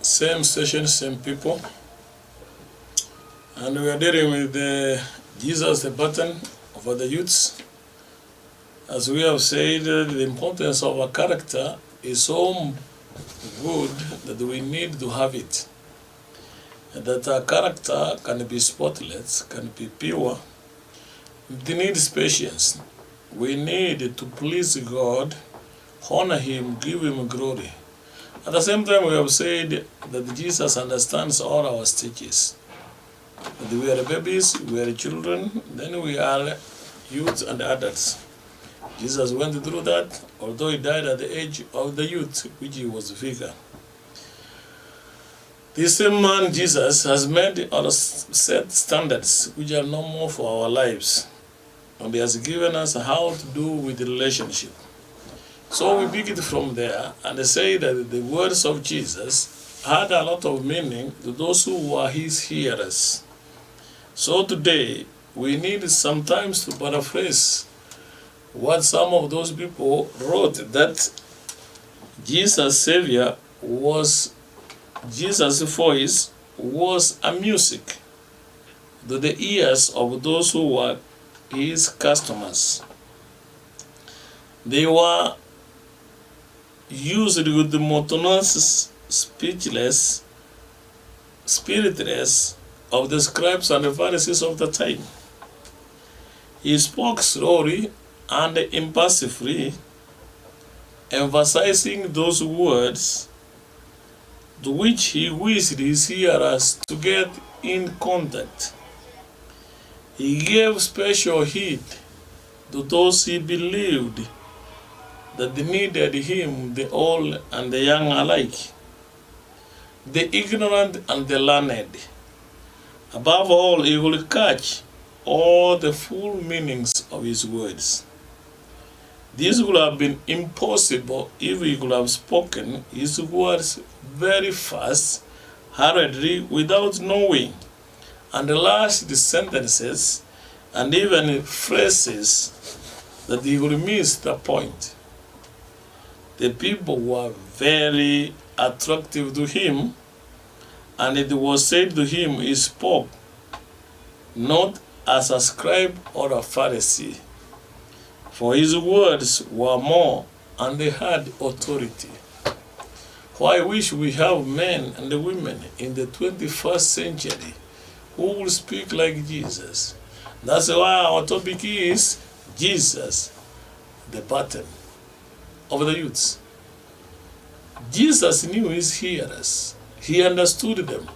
Same station, same people. And we are dealing with Jesus, the pattern for the youths. As we have said, the importance of a character is so good that we need to have it. That our character can be spotless, can be pure. It needs patience. We need to please God, honor Him, give Him glory. At the same time, we have said that Jesus understands all our stages. That we are babies, we are children, then we are youths and adults. Jesus went through that, although He died at the age of the youth, which He was vigor. This same man, Jesus, has made or set standards which are normal for our lives. And He has given us how to do with the relationship. So we pick it from there and say that the words of Jesus had a lot of meaning to those who were His hearers. So today, we need sometimes to paraphrase what some of those people wrote, that Jesus' Savior was, Jesus' voice was a music to the ears of those who were His customers. They were used with the monotonous, speechless, spiritless of the scribes and the Pharisees of the time. He spoke slowly and impulsively, emphasizing those words to which He wished His hearers to get in contact. He gave special heed to those He believed that they needed Him, the old and the young alike, the ignorant and the learned. Above all, He will catch all the full meanings of His words. This would have been impossible if He could have spoken His words very fast, hurriedly, without knowing, and last the sentences and even phrases that He would miss the point. The people were very attractive to Him, and it was said to Him He spoke not as a scribe or a Pharisee, for His words were more and they had authority. For I wish we have men and women in the 21st century who will speak like Jesus. That's why our topic is Jesus, the pattern of the youths. Jesus knew His hearers. He understood them.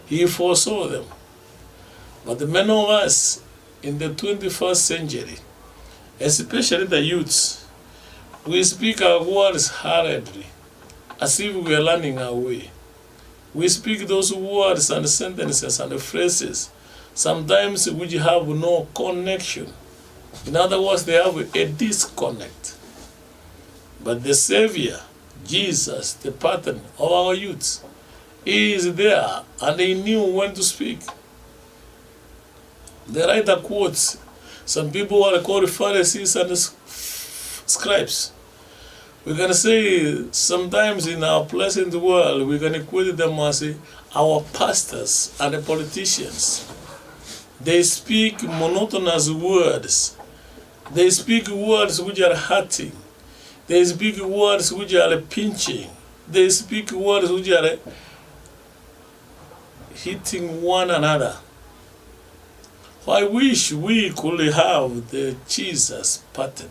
He foresaw them. But the many of us in the 21st century, especially the youths, we speak our words hurriedly, as if we are learning our way. We speak those words and sentences and phrases, sometimes which have no connection. In other words, they have a disconnect. But the Savior, Jesus, the pattern of our youths, He is there, and He knew when to speak. The writer quotes some people who are called Pharisees and scribes. We can say sometimes in our pleasant world, we can equate them as our pastors and the politicians. They speak monotonous words. They speak words which are hurting. They speak words which are pinching. They speak words which are hitting one another. I wish we could have the Jesus pattern,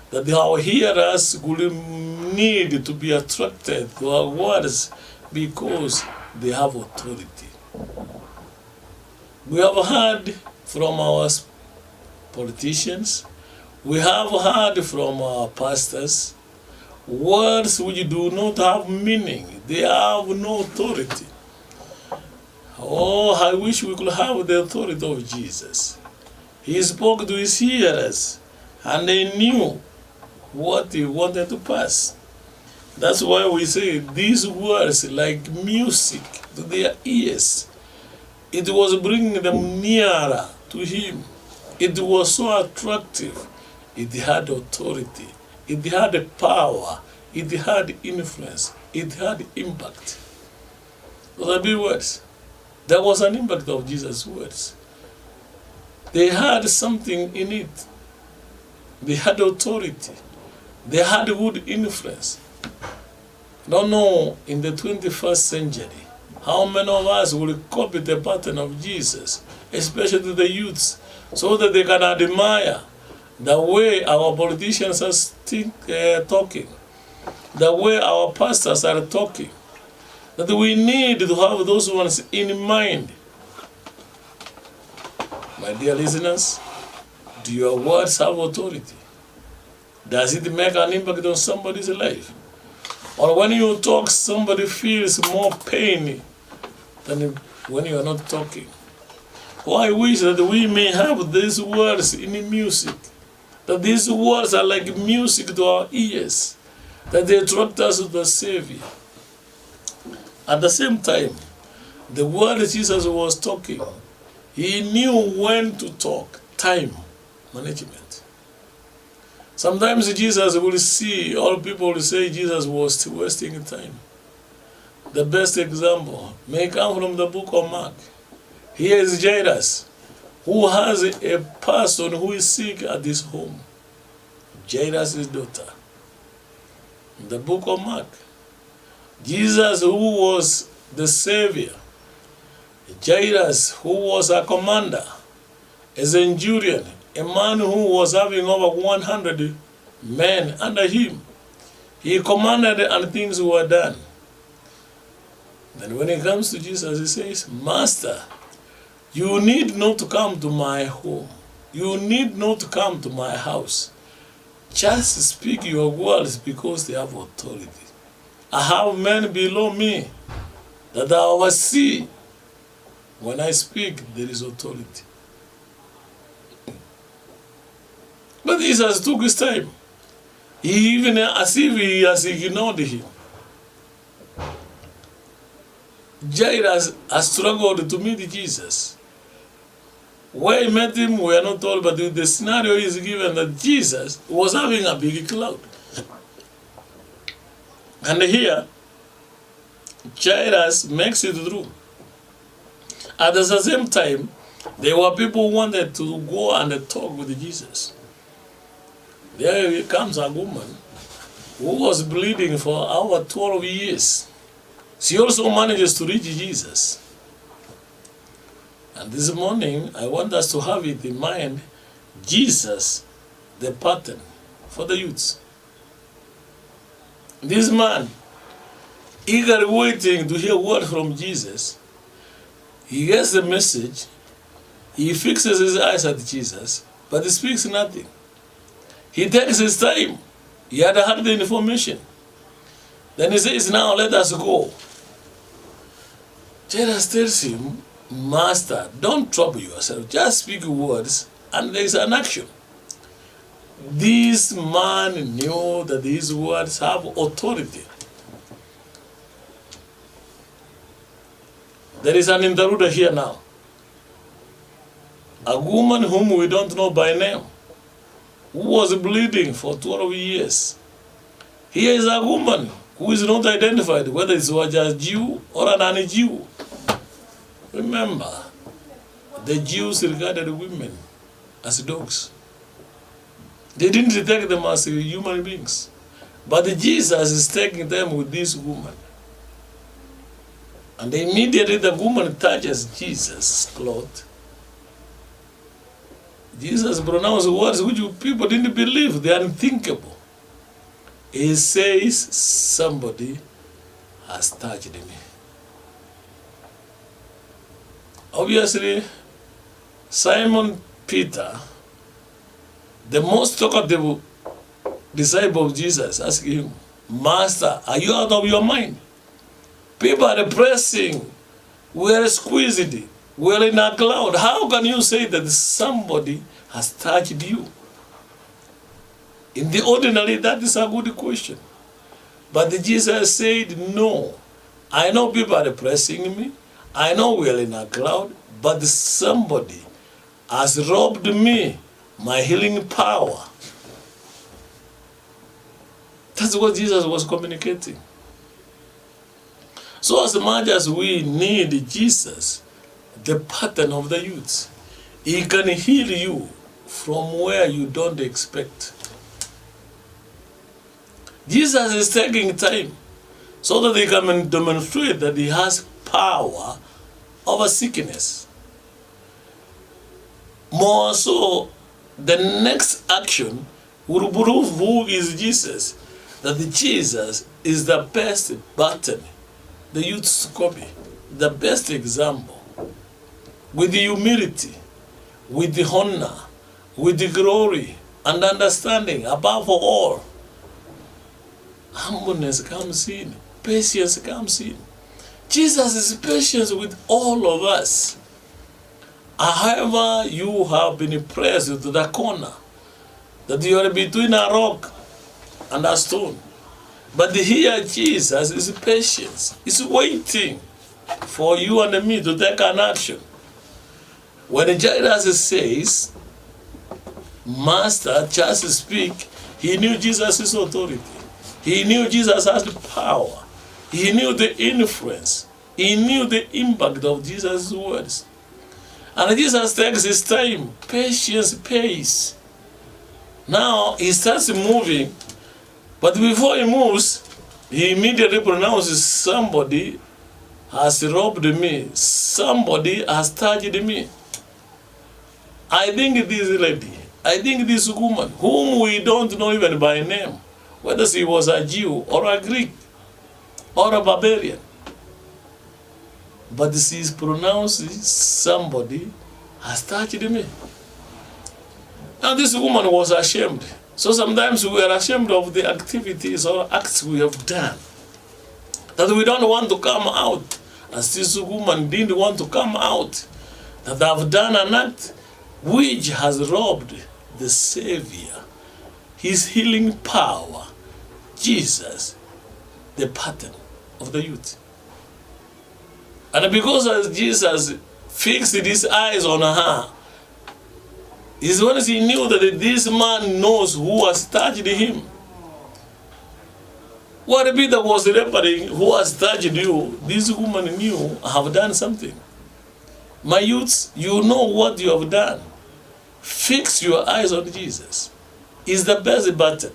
that our hearers would need to be attracted to our words because they have authority. We have heard from our politicians, we have heard from our pastors, words which do not have meaning, they have no authority. Oh, I wish we could have the authority of Jesus. He spoke to His hearers, and they knew what He wanted to pass. That's why we say these words like music to their ears. It was bringing them nearer to Him. It was so attractive. It had authority. It had power. It had influence. It had impact. Those are big words. There was an impact of Jesus' words. They had something in it. They had authority. They had good influence. I don't know, in the 21st century, how many of us will copy the pattern of Jesus, especially the youths, so that they can admire the way our politicians are talking, the way our pastors are talking, that we need to have those ones in mind. My dear listeners, do your words have authority? Does it make an impact on somebody's life? Or when you talk, somebody feels more pain than when you are not talking? Oh, I wish that we may have these words in music, that these words are like music to our ears, that they attract us to the Savior. At the same time, the word Jesus was talking, he knew when to talk, time management. Sometimes Jesus will see, all people will say Jesus was wasting time. The best example may come from the book of Mark. Here is Jairus, who has a person who is sick at his home. Jairus' daughter. In the book of Mark, Jesus, who was the Savior, Jairus, who was a commander, a centurion, a man who was having over 100 men under him. He commanded and things were done. Then when it comes to Jesus, he says, Master, you need not to come to my home. You need not to come to my house. Just speak your words because they have authority. I have men below me that I oversee. When I speak, there is authority. But Jesus took his time. He even, as if he has ignored him. Jairus has struggled to meet Jesus. Where he met him, we are not told, but the scenario is given that Jesus was having a big cloud. And here, Jairus makes it through. At the same time, there were people who wanted to go and talk with Jesus. There comes a woman who was bleeding for over 12 years. She also manages to reach Jesus. And this morning, I want us to have it in mind, Jesus, the pattern for the youths. This man, eagerly waiting to hear word from Jesus, he gets the message, he fixes his eyes at Jesus, but he speaks nothing. He takes his time. He had heard the information. Then he says, now let us go. Jesus tells him, Master, don't trouble yourself. Just speak words and there is an action. This man knew that his words have authority. There is an intruder here now. A woman whom we don't know by name, who was bleeding for 12 years. Here is a woman who is not identified, whether it was a Jew or a non-Jew. Remember, the Jews regarded women as dogs. They didn't take them as human beings. But Jesus is taking them with this woman. And immediately the woman touches Jesus' cloth. Jesus pronounced words which people didn't believe. They are unthinkable. He says, somebody has touched me. Obviously, Simon Peter, the most talkative disciple of Jesus, asked him, Master, are you out of your mind? People are pressing. We are squeezed. We are in a cloud. How can you say that somebody has touched you? In the ordinary, that is a good question. But Jesus said, no. I know people are pressing me. I know we are in a cloud. But somebody has robbed me my healing power. That's what Jesus was communicating. So as much as we need Jesus, the pattern of the youth, he can heal you from where you don't expect. Jesus is taking time so that he can demonstrate that he has power over sickness. More so, the next action will prove who is Jesus, that Jesus is the best pattern the youths copy, the best example, with the humility, with the honor, with the glory and understanding. Above all, humbleness comes in, patience comes in. Jesus is patient with all of us. However, you have been pressed to the corner, that you are between a rock and a stone. But here Jesus is patient. He's waiting for you and me to take an action. When Jairus says, Master, just speak, he knew Jesus' authority. He knew Jesus has the power. He knew the influence. He knew the impact of Jesus' words. And Jesus takes his time, patience, pace. Now he starts moving, but before he moves, he immediately pronounces, somebody has robbed me. Somebody has touched me. I think this lady, I think this woman, whom we don't know even by name, whether she was a Jew or a Greek or a barbarian, but she is pronouncing, somebody has touched me. Now this woman was ashamed. So sometimes we are ashamed of the activities or acts we have done, that we don't want to come out, as this woman didn't want to come out, that they have done an act which has robbed the Savior, his healing power, Jesus, the pattern of the youth. And because as Jesus fixed his eyes on her, is when he knew that this man knows who has touched him. What Peter was remembering, who has touched you, this woman knew, I have done something. My youths, you know what you have done. Fix your eyes on Jesus. Is the best button.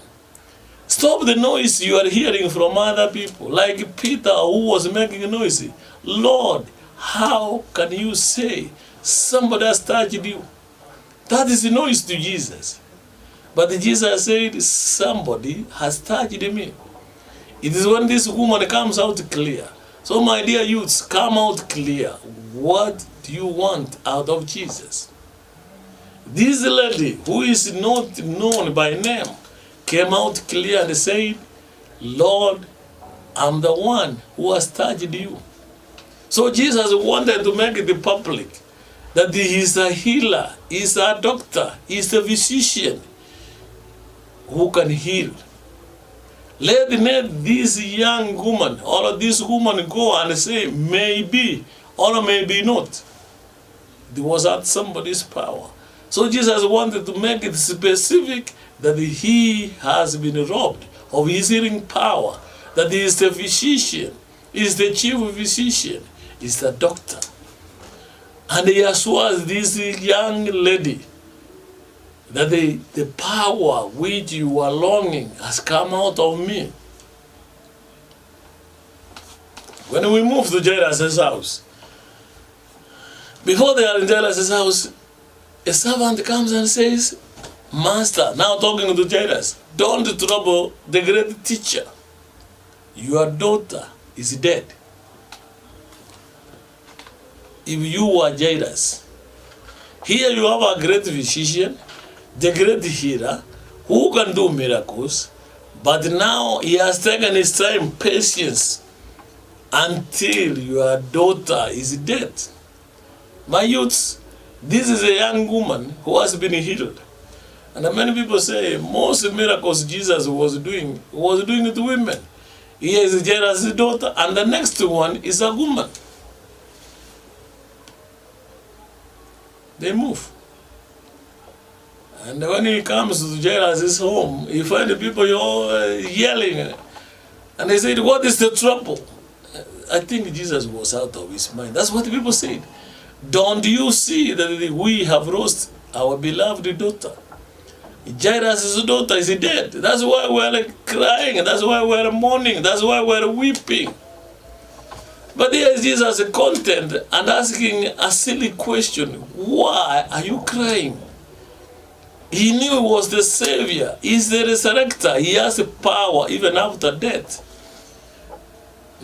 Stop the noise you are hearing from other people, like Peter, who was making noise. Lord, how can you say somebody has touched you? That is the noise to Jesus. But Jesus said, somebody has touched me. It is when this woman comes out clear. So my dear youths, come out clear. What do you want out of Jesus? This lady, who is not known by name, came out clear and said, Lord, I'm the one who has touched you. So Jesus wanted to make it public that he is a healer, he is a doctor, he is a physician who can heal. Let this young woman or this woman go and say, maybe or maybe not. There was at somebody's power. So Jesus wanted to make it specific that he has been robbed of his healing power, that he is the physician, he is the chief physician, he is the doctor. And he assures this young lady that the power which you are longing has come out of me. When we move to Jairus' house, before they are in Jairus' house, a servant comes and says, Master, now talking to Jairus, don't trouble the great teacher. Your daughter is dead. If you were Jairus, here you have a great physician, the great healer, who can do miracles, but now he has taken his time, patience, until your daughter is dead. My youths, this is a young woman who has been healed. And many people say most miracles Jesus was doing it to women. Here is Jairus' daughter, and the next one is a woman. They move. And when he comes to Jairus' home, he finds people yelling. And they said, what is the trouble? I think Jesus was out of his mind. That's what people said. Don't you see that we have lost our beloved daughter? Jairus' daughter is dead. That's why we're crying. That's why we're mourning. That's why we're weeping. But here is Jesus content and asking a silly question. Why are you crying? He knew he was the Savior. He's the resurrector. He has power even after death.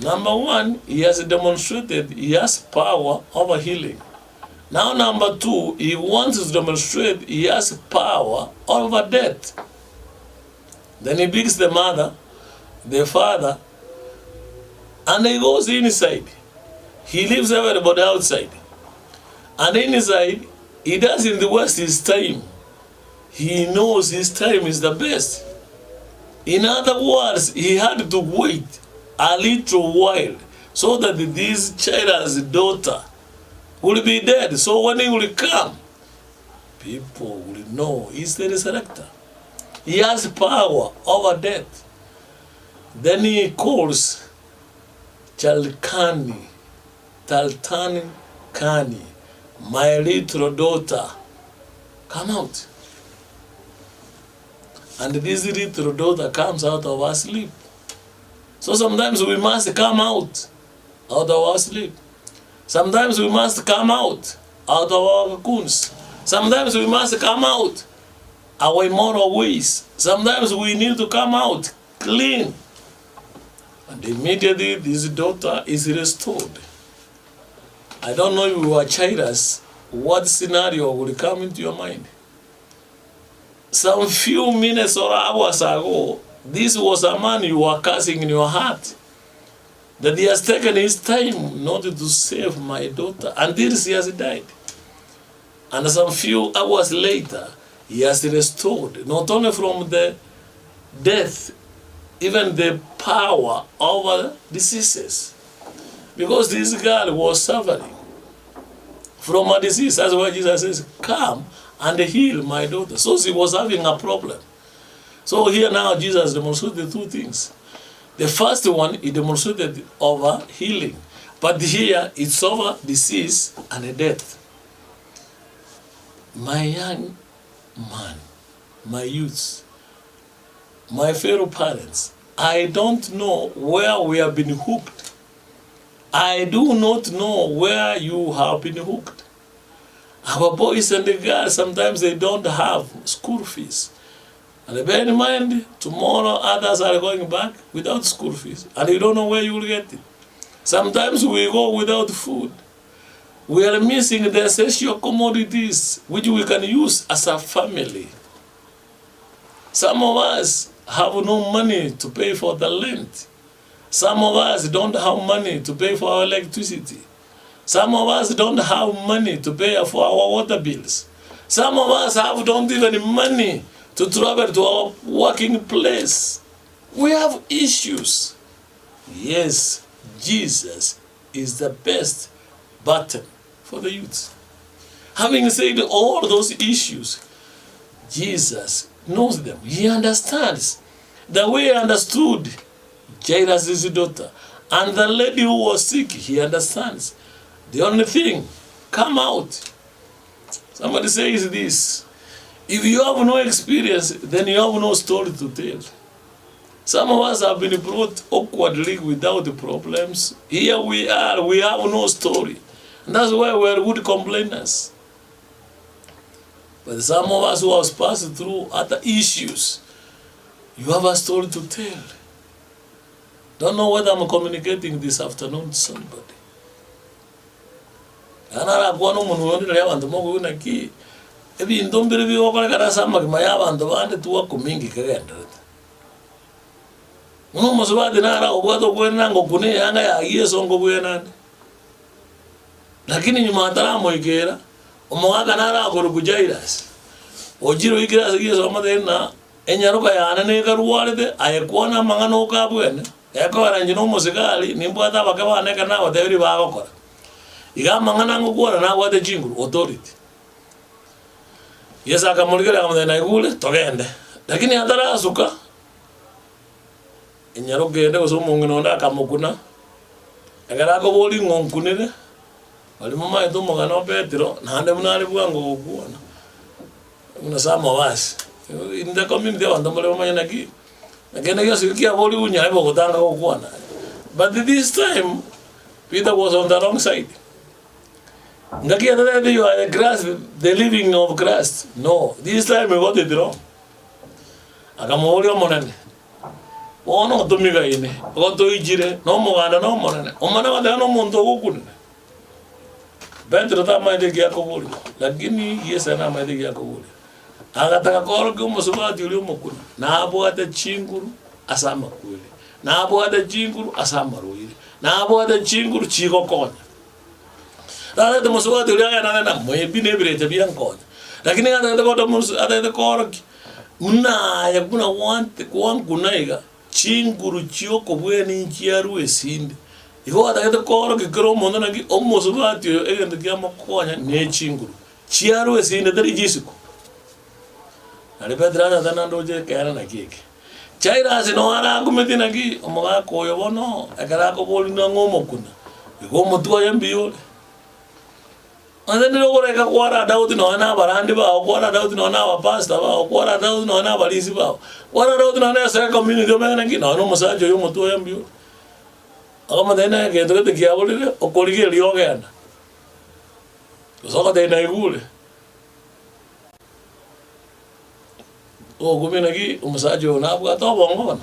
Number one, he has demonstrated he has power over healing. Now number two, he wants to demonstrate he has power over death. Then he picks the mother, the father, and he goes inside. He leaves everybody outside. And inside, he doesn't waste his time. He knows his time is the best. In other words, he had to wait a little while so that this child's daughter will be dead. So when he will come, people will know he's the resurrector. He has power over death. Then he calls Taltani, my little daughter, come out. And this little daughter comes out of her sleep. So sometimes we must come out of our sleep. Sometimes we must come out of our cocoons. Sometimes we must come out our immoral ways. Sometimes we need to come out clean. And immediately this daughter is restored. I don't know if you are childless, what scenario will come into your mind? Some few minutes or hours ago, this was a man you were cursing in your heart. That he has taken his time in order to save my daughter until she has died. And some few hours later, he has restored, not only from the death, even the power over diseases. Because this girl was suffering from a disease. That's why Jesus says, come and heal my daughter. So she was having a problem. So here now Jesus demonstrated two things. The first one, he demonstrated over healing. But here it's over disease and death. My young man, my youths, my fellow parents, I don't know where we have been hooked. I do not know where you have been hooked. Our boys and the girls, sometimes they don't have school fees. And bear in mind, tomorrow others are going back without school fees. And you don't know where you will get it. Sometimes we go without food. We are missing the essential commodities which we can use as a family. Some of us have no money to pay for the rent. Some of us don't have money to pay for our electricity. Some of us don't have money to pay for our water bills. Some of us don't even money to travel to our working place. We have issues. Yes, Jesus is the best button for the youth. Having said all those issues, Jesus knows them. He understands. The way he understood Jairus' daughter and the lady who was sick, he understands. The only thing, come out. Somebody says this, if you have no experience, then you have no story to tell. Some of us have been brought awkwardly without problems. Here we are, we have no story. And that's why we are good complainers. But some of us who have passed through other issues, you have a story to tell. Don't know whether I'm communicating this afternoon to somebody. Anara kwano munu wonde ya bantu mo kuna ki ebi ndombere bi okora kana sama ki maya bantu bande tuwa kumingi kagenda. Uno mosubade nara obwato kwena ngo kune yanga ya yeso ngo bwena. Lakini nyuma ataramo ikera omwaga nara akoro kujairas. Ojiro ikira yeso amadena enyaruka yana ne karuwalede ayekwana mangano ka bwene. Yakora njino musikali nimbwata bakabane kana batebiri bagokora. Iga mangana ngukora na wate jinguru authority. Yesa akamulekera akamudena igule togende. Lakini atara asuka inyarogende kusomungu nonda akamukuna Agara ko boli ngonkunire. Wali mama ito magano Petro nande munali bwango okuona. Una sama was. In the community on the mama yanagi. Again I guess kia boli unya ibo kotanga okuona. But this time Peter was on the wrong side. Ngaki that you are the grass, the living of grass. No, this time we got it wrong. Akamori monene. Ono tumiga ine. Oto ijire no mogana no monene. Omana wada no monto okune. Petro tama ide kia kobuli. Lakini Yesu na maide kia kobuli. Agataka koro kumo subati uli mokuna. Na abo ate chinguru asama kweli. Na abo ate chinguru asama ruili. Na abo ate chinguru chiko konya. Dada te musubati uli aga na mwebi nebire te bian konya. Lakini ate koro musu ate koro una ya kuna wante kunaiga chinguru chioko bweni nchiaru esinde. Iko ate koro kikero mondo nangi omusubati egende kia mokonya ne chinguru. Chiaru esinde tari jisiko. Alipedrada dana doje kera na kike. Chaira sino ara kumeti na ki omoga koyo bono akara ko boli na ngomo kuna. Iko mutua yambiole. Ande ndiro gore ka kwara Daudi no na barandi ba kwara Daudi no na wa pastor ba kwara Daudi no na balisi ba. Kwara Daudi no na sa community me na ki no musajo yo mutua yambiole. Agama dena ke to te kia boli o koligi lioge ana. Soka dena igule. O gumina ki umusajo na abuga to bongo bana.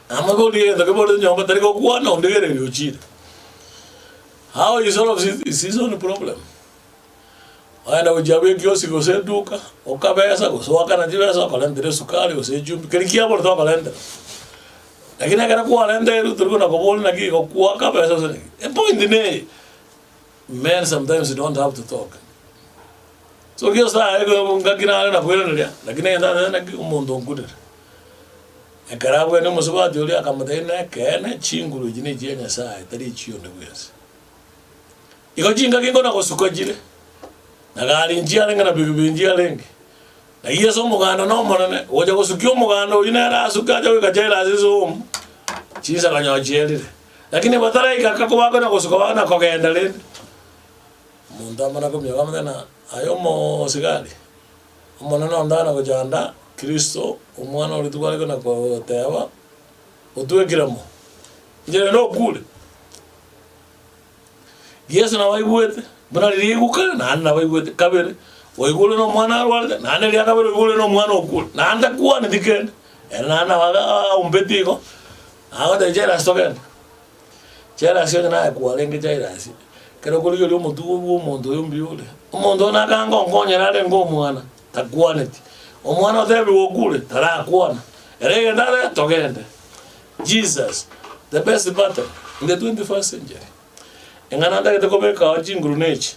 Amago liye to ke bolu nyomba tari ko kuana ondegere ni uchida. How you solve this only problem? Aina ujabe kiosi ko se duka, o kabesa ko so akana jibesa ko lendere sukari ko se jumbi kirikia bolu to ko lendere. Lakini akana ko lendere turko na ko bolu na ki ko kwa kabesa so. A point ne men sometimes you don't have to talk. So kio sa ego ngakina na kwela ndia lakini enda na umuntu ngudira ekarabu ene musubati uli akamatena kene chinguru jine jenya sai tari chiyo ndwese iko jinga kingo na kosuko jile na gali njia lenga na bibi njia lengi na yeso muganda no monane oja kosukio muganda ine ra sukaja we kajela azizo chisa kanyo jele lakini batara ikakako wako na kosuko wana kokenda le munda mana ko myama na ayomo sigari umwana ndana kujanda Kristo umwana uri twale na ko tewa utwekiramo njere no kule Yesu na waigwete bana liguka na na waigwete kabere waigule no mwana walde na ne ya kabere waigule no mwana okule na anda kuwa ni dikene na na waga umbetiko awa de jera stoken jera sio na kuwa lenge jera si kero kuli yo mutu umuntu yombiole umuntu nakanga ngonyera le ngomwana takwaneti omwana otebi wokule tarakwana erege ndale togende Jesus the best battle in the 21st century engana ndake tekobeka wajinguru nechi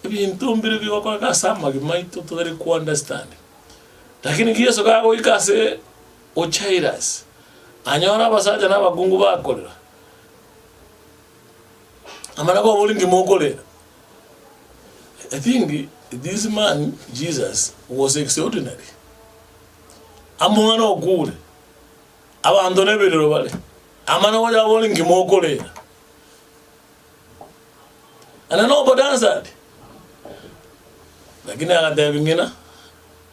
ibintu mbiri biko ka sama gimaito to very ku understand lakini Yesu kago ikase ochairas anyora basaja na bagungu bakolera amana ko bolingi mokole. I think this man Jesus was extraordinary. Amwana okule abantu nebelero bale amana waja bolingi mokole ana no bodanza lakini akatebingina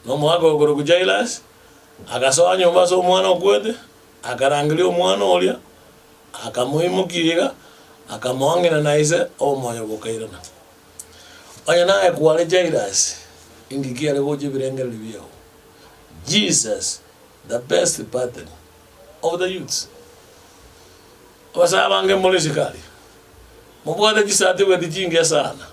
no mwako okoro kujailas akasoa nyumba so mwana okwete akarangilio mwana olia akamuhimukiga akamwangina naise omoyo bokairana anya nae kwale jairas ingikia lego jibirengere libio Jesus the best pattern of the youths wasabange mulisikali mubwada jisati wedijinge sana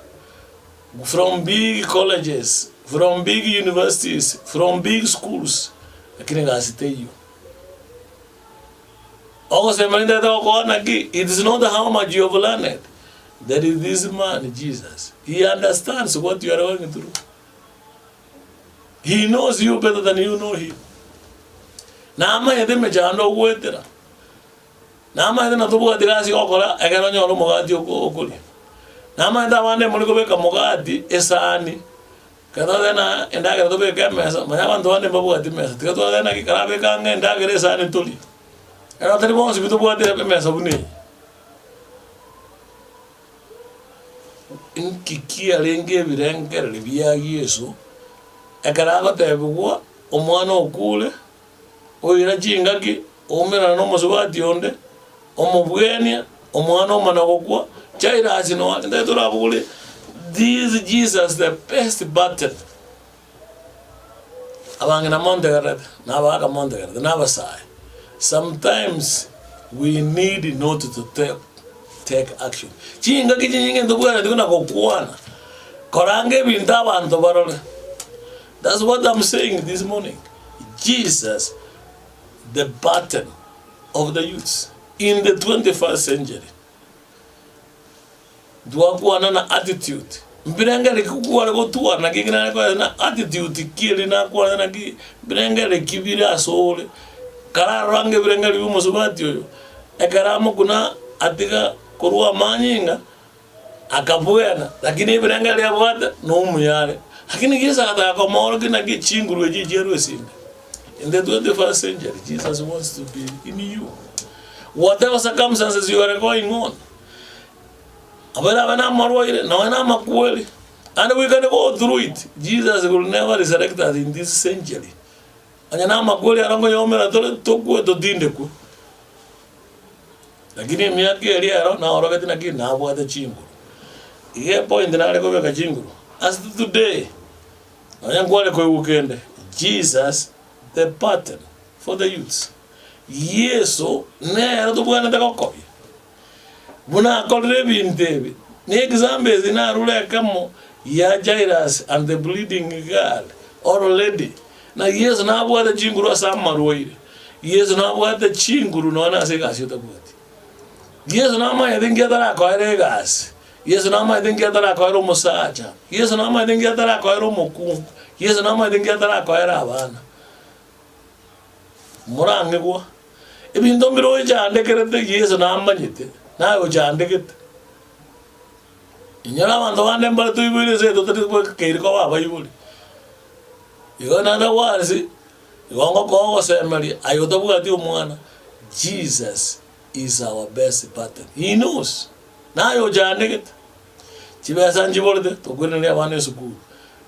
from big colleges from big universities from big schools lakini ngasiteyo Ogo semanita to kona ki it is not how much you have learned. That is this man Jesus. He understands what you are going through. He knows you better than you know him. Nama yede mejano wetera. Nama yede na tubuka dirasi okola egero nyolo mogati okoli. Nama yede wande muliko beka mogati esani. Kada dena endaga to beka mesa. Manya wande babuka di mesa. Tika to dena ki karabe kange endaga esani tuli. Era tari bonsi bito buate pe mesa buni. Inkiki alenge birengere bya Yesu. Ekaraga tebugwa omwana okule oyira jingaki omera no mosubati onde omubwenia omwana omanagokwa chaira asino ndatora bugule. This Jesus the best button. Abangena montegaret na baga montegaret na basai. Sometimes we need not to take action. Chinga kijinga ndubwana ndikuna kokwana. Korange binta abantu barole. That's what I'm saying this morning. Jesus, the button of the youth in the 21st century. Duakuana na attitude. Mbirengere kukuwa lego tuwa na kingina na attitude kiri na kuwa na ki mbirengere kibiri asole. Kara range birengere yumo subati yoyo. Ekaramo kuna atika kurua manyinga akabuena lakini birengere ya bwata no muyale. Lakini kisa kata komoro kina ki chinguru ejijeru esinga. In the 21st century, Jesus wants to be in you. Whatever circumstances you are going on. And we can go through it. Jesus will never resurrect us in this century. Lakini miaka eliaro na orogati na kina hapo hata chinguru. Iye point na aleko beka chinguru. As today, anyangwale kwa weekend, Jesus the pattern for the youths. Yeso ne arato bwana takokoye. Buna kolre bintebi. Ne example zina rule kamo ya Jairus and the bleeding girl or lady. Na Yesu na bwana chinguru asamaroire. Yesu na bwana chinguru no na se gasita bwati. Yesu na ma yadingia tara ko ere gas. Yesu na ma yadingia tara ko ero musacha. Yesu na ma yadingia tara ko ero moku. Yesu na ma yadingia tara ko era abana. Murange kwa ibintu mbiro cyane kerete Yesu namanyite nayo cyane kete inyara abantu bande mbara tuyibire se dotari ko keiriko baba yibuli yona na wasi yongo ko semali ayoto bugati umwana. Jesus is our best partner. He knows nayo cyane kete chibesa njiborde tokwenene abane sukuru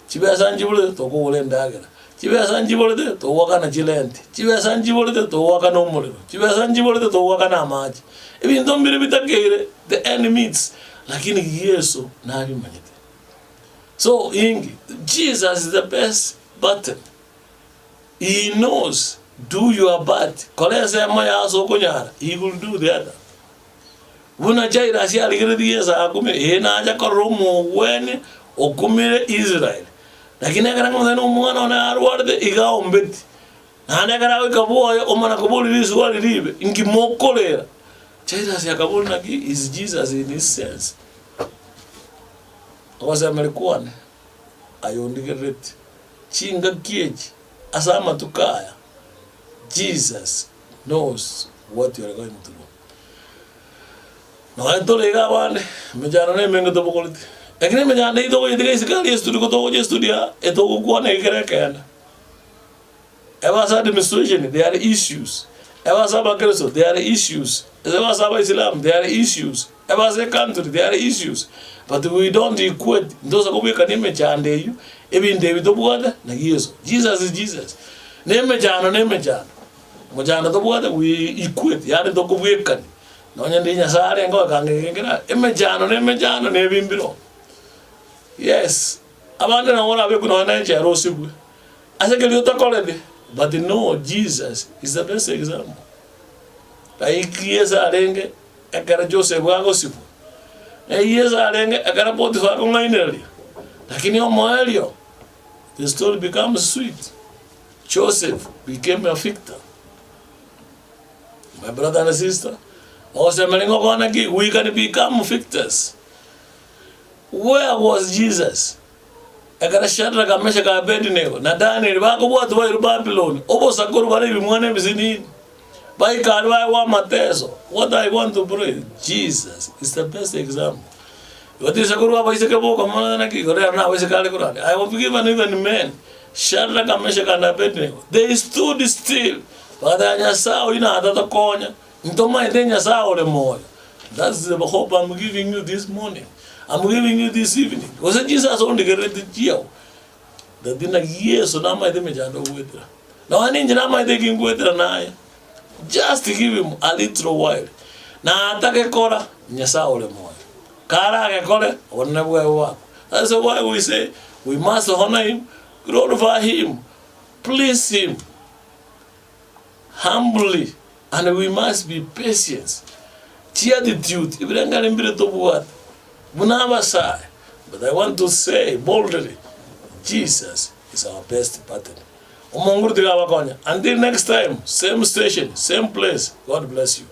chibesa njiborde tokole ndagera chibesa njiborde to waka na chilente chibesa njiborde to waka no muliro chibesa njiborde to waka na maji ibintu mbiri bitakere the enemies lakini Yesu nari manyete. So Jesus is the best button. He knows do your part kolese maya so kunyara he will do the other. Buna Jairus aligire Yesu akume na aja koromo wene okumire Israel. Lakini akaranga mwana mwana ona arwarde igaombeti nane karawe kaboye omana kaboli liswali libe ingimokolera Jesus yakaboli naki is Jesus in his sense. Awasa melikuane ayondigereti chinga kieji asama tukaya. Jesus knows what you are going to do. No entole gabane mejana ne menga to bokoliti. Lakini mejana ito yedega isikali studio ko to studia eto ko kuana ikereka. Evasa administration there are issues. Evasa bakreso there are issues. Evasa Islam there are issues. Evasa country there are issues. But we don't equate those ko bika ni mejana you even David to buada na Yesu. Jesus is Jesus. Ne mejana mojana to buada we equate yani to ko bika no nyande nyasare ngo kangengera emejano ne bimbiro. Yes, abanda na ora be kuna na nje rosibwe aseke liota kolede but no Jesus is the best example. Yesa arenge akara Joseph wago sibu yesa arenge akara Potiphar ko ngaineli lakini omoelio the story becomes sweet. Joseph became a victor. My brother and sister, also we can become victors. Where was Jesus? Akara Shadrach Meshach ka Abednego na Daniel bako bwatu ba Babylon obo sakuru bale bimwane bizini bai karwa wa mateso. What I want to pray, Jesus is the best example. What is sakuru ba iseke boko mona na ki gore na ba isekale I will forgive even men. Shadrach Meshach and Abednego, they stood still Pada Nyasaye ina adata konya. Ntoma ende Nyasaye ole moyo. That's the hope I'm giving you this morning. I'm giving you this evening. Was it Jesus only get ready to the dinner years so now my damage and with her. Now I need my taking with her now. Just to give him a little while. Na atake kora Nyasaye ole moyo. Kara ke kore one never work. That's why we say we must honor him, glorify him, please him humbly, and we must be patient. Attitude, but I want to say boldly, Jesus is our best partner. Until next time, same station, same place. God bless you.